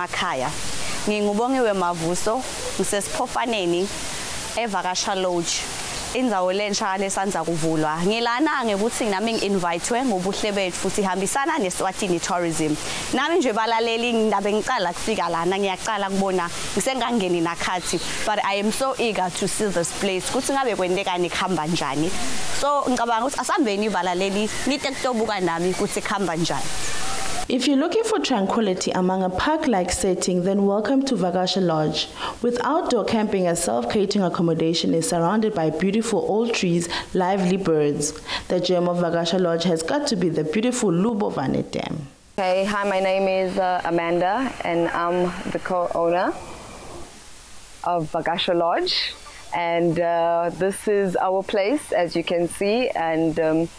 emakhaya. Ngingubongiwe Mavuso, ngisesiphofaneni Vakasha Lodge. Indzawo lensha lesanza kuvulwa. Ngilana ngekuthi nami ngi-invitewe ngobuhle betfu sihambisana neSwatini tourism. Nami nje balaleli ngindabe ngicala kufika lana ngiyaqala kubona ngisengangeni nakhathi, but I am so eager to see this place. Kuthi ngabe kwendekani khamba njani. So ngicabanga ukuthi asambeni balaleli nite kutobuka nami kuthi khamba njani. If you're looking for tranquility among a park-like setting, then welcome to Vakasha Lodge. With outdoor camping, a self-catering accommodation is surrounded by beautiful old trees, lively birds. The gem of Vakasha Lodge has got to be the beautiful Lubovane Dam. Okay, hi, my name is Amanda, and I'm the co-owner of Vakasha Lodge. And this is our place, as you can see, and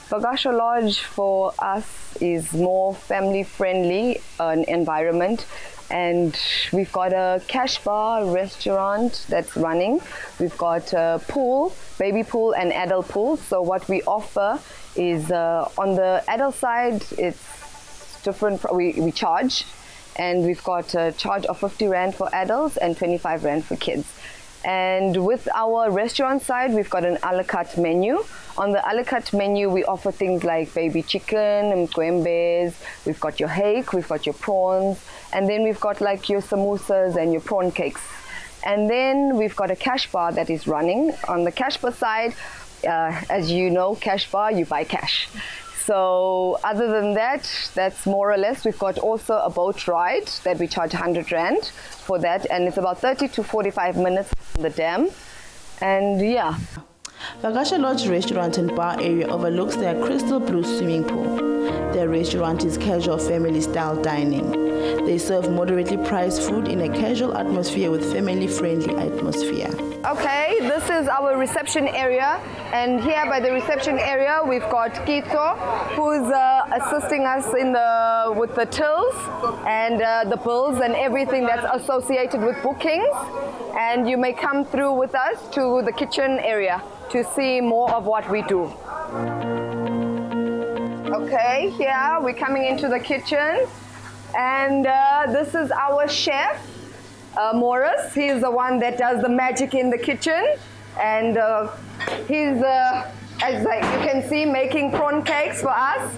Vakasha Lodge for us is more family-friendly environment, and we've got a cash bar restaurant that's running. We've got a pool, baby pool and adult pool. So what we offer is on the adult side, it's different. We charge, and we've got a charge of 50 Rand for adults and 25 Rand for kids. And with our restaurant side, we've got an a la carte menu. On the a la carte menu, we offer things like baby chicken, mqwembes, we've got your hake, we've got your prawns, and then we've got like your samosas and your prawn cakes. And then we've got a cash bar that is running. On the cash bar side, as you know, cash bar, you buy cash. So other than that, that's more or less. We've got also a boat ride that we charge 100 Rand for that, and it's about 30 to 45 minutes from the dam. And yeah. Vakasha Lodge restaurant and bar area overlooks their crystal blue swimming pool. Their restaurant is casual family-style dining. They serve moderately priced food in a casual atmosphere with family-friendly atmosphere. Okay, this is our reception area, and here by the reception area we've got Kito, who's assisting us with the tills and the bills and everything that's associated with bookings. And you may come through with us to the kitchen area to see more of what we do. Okay, here we're coming into the kitchen, and this is our chef, Morris. He's the one that does the magic in the kitchen, and he's, as you can see, making prawn cakes for us.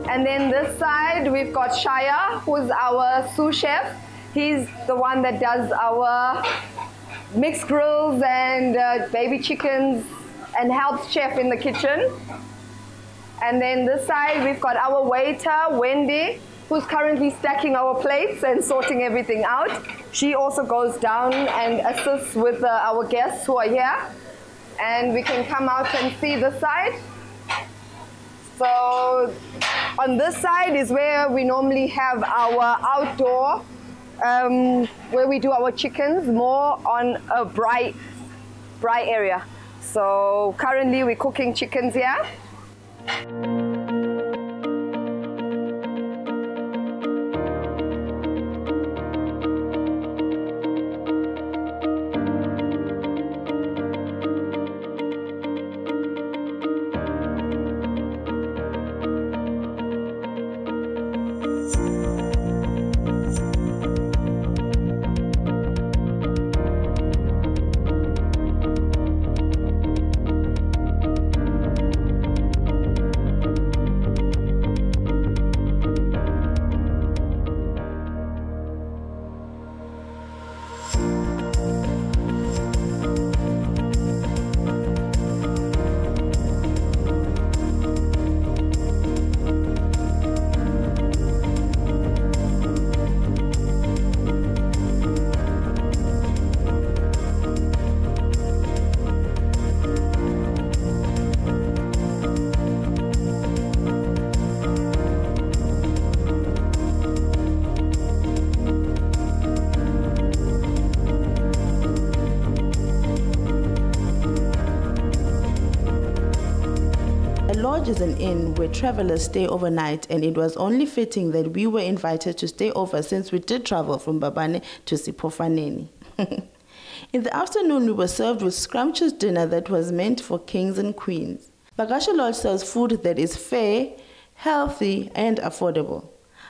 And then this side we've got Shaya, who's our sous chef. He's the one that does our mixed grills and baby chickens and helps chef in the kitchen. And then this side we've got our waiter, Wendy, who's currently stacking our plates and sorting everything out. She also goes down and assists with our guests who are here. And we can come out and see the side. So on this side is where we normally have our outdoor, where we do our chickens, more on a braai area. So currently we're cooking chickens here. Lodge is an inn where travelers stay overnight, and it was only fitting that we were invited to stay over since we did travel from Babane to Siphofaneni. In the afternoon, we were served with scrumptious dinner that was meant for kings and queens. Vakasha Lodge serves food that is fair, healthy, and affordable.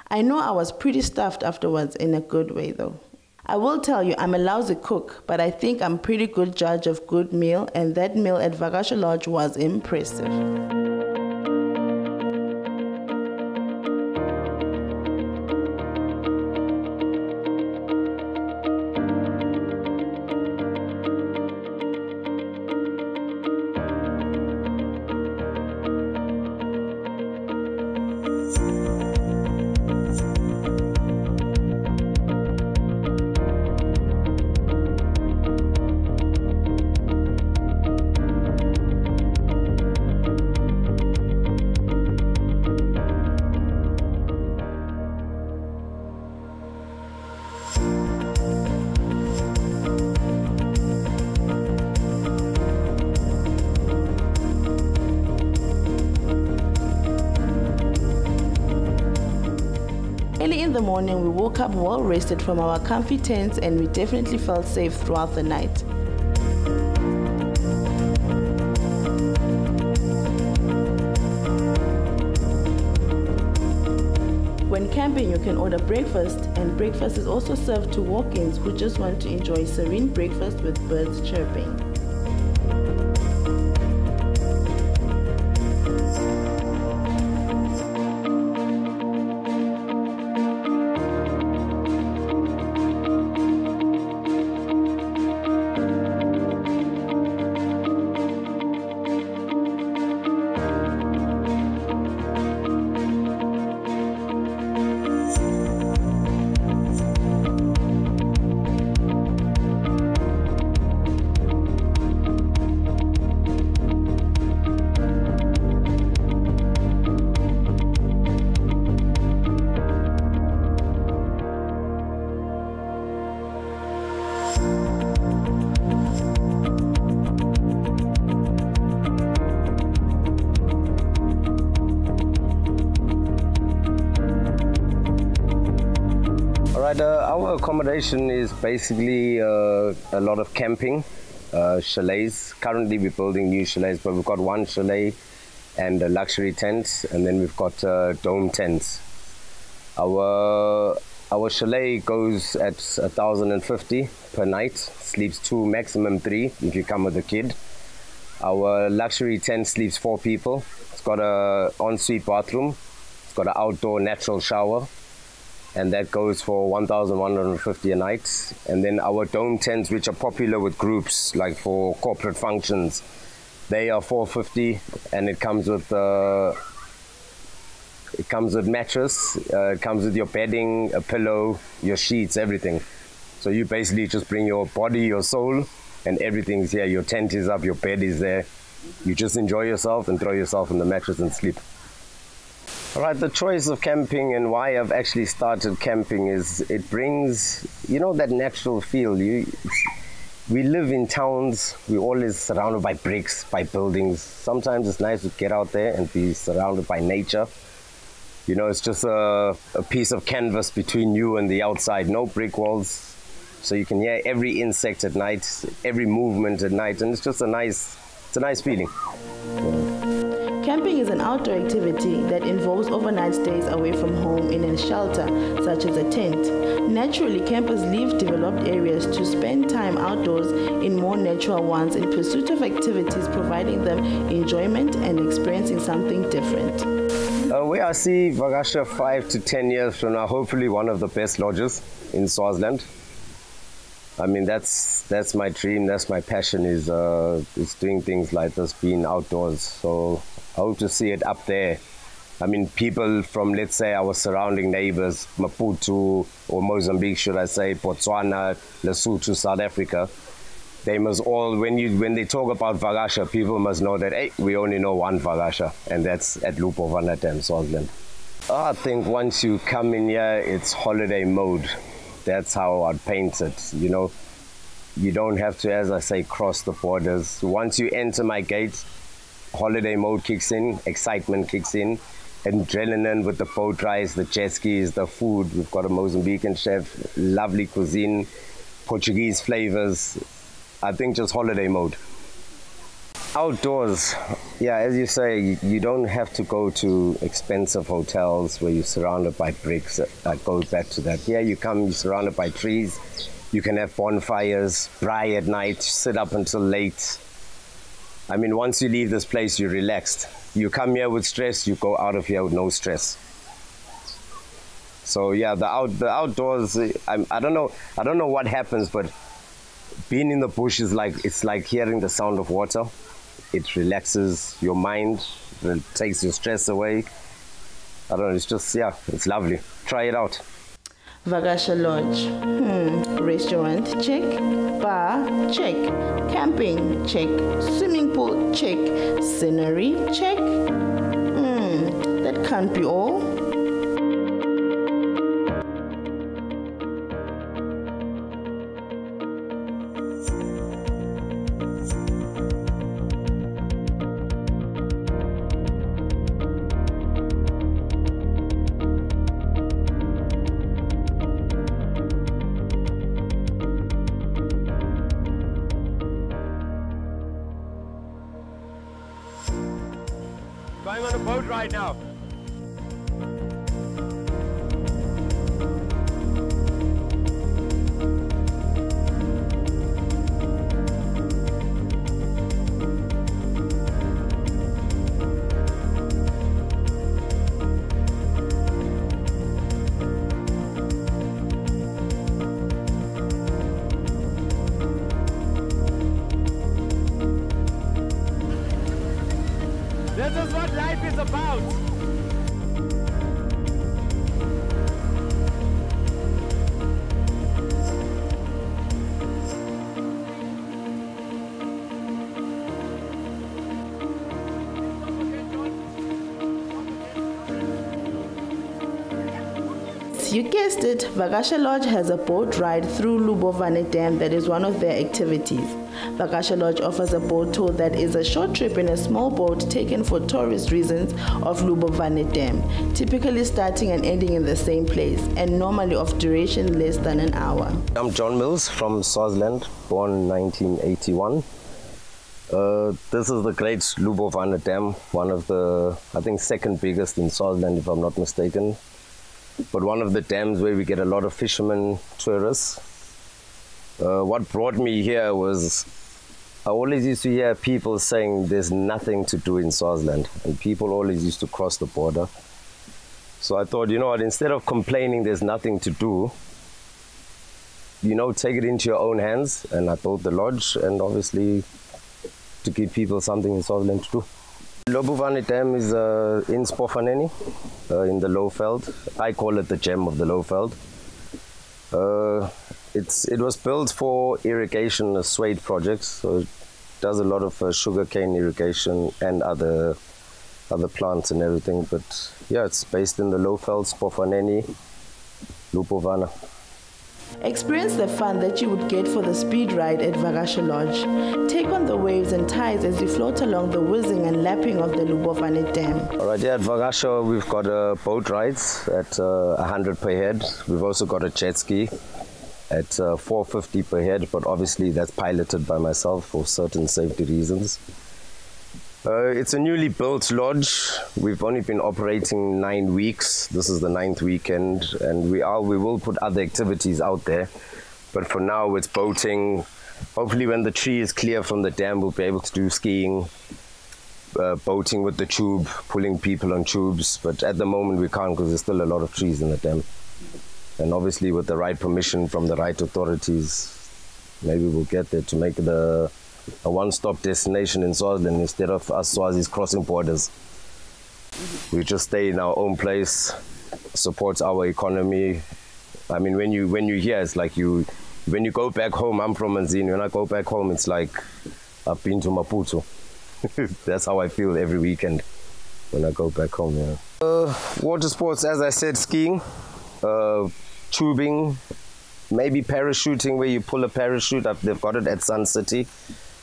I know I was pretty stuffed afterwards in a good way though. I will tell you, I'm a lousy cook, but I think I'm a pretty good judge of good meal, and that meal at Vakasha Lodge was impressive. Early in the morning, we woke up well rested from our comfy tents, and we definitely felt safe throughout the night. When camping, you can order breakfast, and breakfast is also served to walk-ins who just want to enjoy serene breakfast with birds chirping. Our accommodation is basically a lot of camping, chalets. Currently we're building new chalets, but we've got one chalet and a luxury tent, and then we've got dome tents. Our chalet goes at 1,050 per night, sleeps 2, maximum 3 if you come with a kid. Our luxury tent sleeps 4 people. It's got an ensuite bathroom, it's got an outdoor natural shower, and that goes for 1,150 a night. And then our dome tents, which are popular with groups, like for corporate functions, they are 450, and it comes with mattress, it comes with your bedding, a pillow, your sheets, everything. So you basically just bring your body, your soul, and everything's here. Your tent is up, your bed is there. You just enjoy yourself and throw yourself in the mattress and sleep. All right, the choice of camping and why I've actually started camping is it brings, you know, that natural feel. We live in towns, we're always surrounded by bricks, by buildings. Sometimes it's nice to get out there and be surrounded by nature. You know, it's just a piece of canvas between you and the outside, no brick walls. So you can hear every insect at night, every movement at night, and it's just a nice feeling. Camping is an outdoor activity that involves overnight stays away from home in a shelter, such as a tent. Naturally, campers leave developed areas to spend time outdoors in more natural ones in pursuit of activities providing them enjoyment and experiencing something different. Where I see Vakasha 5 to 10 years from now, hopefully one of the best lodges in Swaziland. I mean, that's my dream, that's my passion, is doing things like this, being outdoors. So I hope to see it up there. I mean, people from, let's say, our surrounding neighbors, Maputo or Mozambique, should I say, Botswana, Lesotho, South Africa, they must all, when they talk about Vakasha, people must know that, hey, we only know one Vakasha, and that's at Lupo Dam, Swaziland. I think once you come in here, it's holiday mode. That's how I'd paint it, you know. You don't have to, as I say, cross the borders. Once you enter my gate, holiday mode kicks in, excitement kicks in, adrenaline with the boat rides, the jet skis, the food. We've got a Mozambican chef, lovely cuisine, Portuguese flavors. I think just holiday mode. Outdoors, Yeah, as you say, you don't have to go to expensive hotels where you're surrounded by bricks. That goes back to that. Here you come, you're surrounded by trees. You can have bonfires, braai at night, sit up until late. I mean, once you leave this place, you're relaxed. You come here with stress, you go out of here with no stress. So yeah, the outdoors. I don't know what happens, but being in the bush is it's like hearing the sound of water. It relaxes your mind, it takes your stress away. I don't know, it's just, yeah, it's lovely. Try it out. Vakasha Lodge. Restaurant, check. Bar, check. Camping, check. Swimming pool, check. Scenery, check. That can't be all. Going on a boat ride now. This is what life is about. You guessed it, Vakasha Lodge has a boat ride through Lubovane Dam that is one of their activities. Vakasha Lodge offers a boat tour that is a short trip in a small boat taken for tourist reasons of Lubovane Dam, typically starting and ending in the same place, and normally of duration less than an hour. I'm John Mills from Swaziland, born in 1981. This is the great Lubovane Dam, one of the, I think, second biggest in Swaziland, if I'm not mistaken. But one of the dams where we get a lot of fishermen, tourists. What brought me here was, I always used to hear people saying there's nothing to do in Swaziland, and people always used to cross the border. So I thought, you know what, instead of complaining there's nothing to do, you know, take it into your own hands. And I built the lodge, and obviously to give people something in Swaziland to do. Lubovane Dam is in Siphofaneni, in the Lowveld. I call it the gem of the Lowveld. It was built for irrigation, a suede project, so it does a lot of sugarcane irrigation and other plants and everything. But yeah, it's based in the Lowveld, Siphofaneni, Lubovane. Experience the fun that you would get for the speed ride at Vakasha Lodge. Take on the waves and tides as you float along the whizzing and lapping of the Lubovane Dam. All right, here at Vakasha, we've got boat rides at 100 per head. We've also got a jet ski at 450 per head, but obviously that's piloted by myself for certain safety reasons. It's a newly built lodge. We've only been operating 9 weeks. This is the 9th weekend, and we will put other activities out there. But for now, it's boating. Hopefully when the tree is clear from the dam, we'll be able to do skiing, boating with the tube, pulling people on tubes. But at the moment we can't because there's still a lot of trees in the dam. And obviously with the right permission from the right authorities, maybe we'll get there to make it a one-stop destination in Swaziland instead of us Swazis crossing borders. We just stay in our own place, supports our economy. I mean, when you hear, it's like when you go back home. I'm from Manzini. When I go back home, it's like I've been to Maputo. That's how I feel every weekend when I go back home. Yeah. Water sports, as I said, skiing, tubing, maybe parachuting, where you pull a parachute. They've got it at Sun City,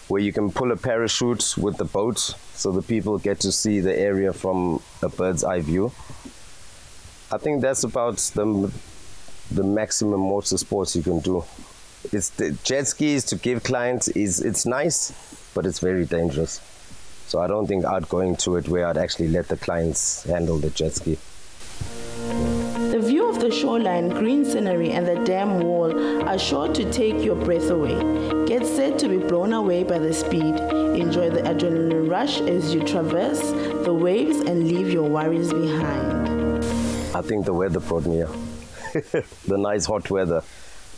where you can pull a parachute with the boat, so the people get to see the area from a bird's eye view. I think that's about the maximum motor sports you can do. It's the jet skis to give clients it's nice, but it's very dangerous. So I don't think I'd go into it where I'd actually let the clients handle the jet ski. The view of the shoreline, green scenery, and the dam wall are sure to take your breath away. Get set to be blown away by the speed. Enjoy the adrenaline rush as you traverse the waves and leave your worries behind. I think the weather brought me here. The nice hot weather.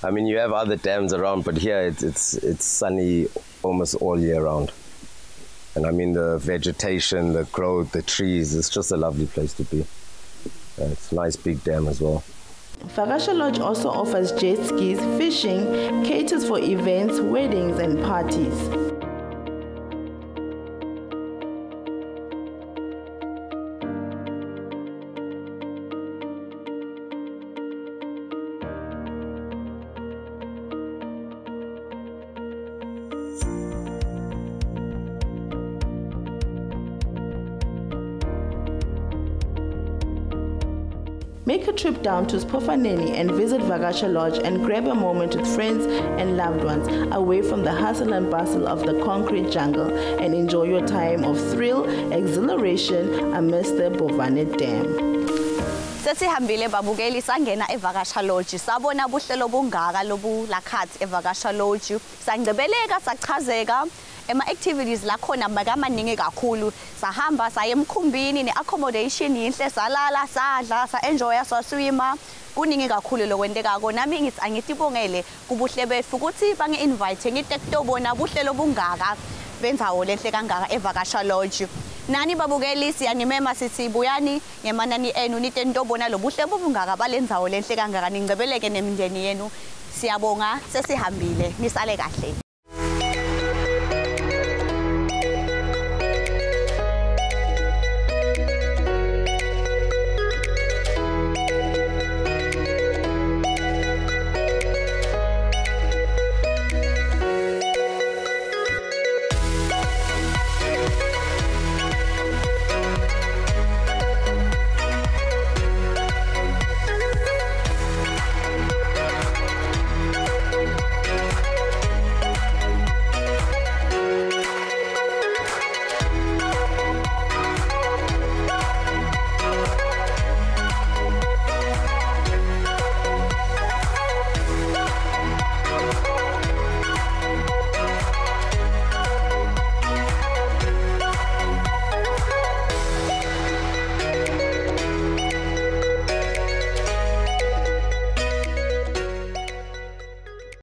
I mean, you have other dams around, but here it's sunny almost all year round. And I mean, the vegetation, the growth, the trees, it's just a lovely place to be. It's a nice big dam as well. Vakasha Lodge also offers jet skis, fishing, caters for events, weddings, and parties. Make a trip down to Siphofaneni and visit Vakasha Lodge and grab a moment with friends and loved ones away from the hustle and bustle of the concrete jungle and enjoy your time of thrill, exhilaration amidst the Bovane Dam. Sesihambile babukeli sangena eVakasha Lodge sabona buhlelo bungaka lobu lakhathi eVakasha Lodge sangcebeleka sachazeka ema-activities lakhona makamaningi kakhulu sahamba saye emkhumbini ne-accommodation yinhle salala sadla sa-enjoya saswima kuningi kakhulu lokwenteka nami ngithi angitibongele kubuhle betfu ukuthi bangi-invite ngite kutobona buhlelo bungaka bendzawo lenhle kangaka eVakasha Lodge. Nani babukeli siyanimema sithi buyani ngemanani enu nite ntobona lobuhle bobungaka balendzawo lenhle kangaka ningcebeleke nemindeni yenu. Siyabonga sesihambile nisale kahle.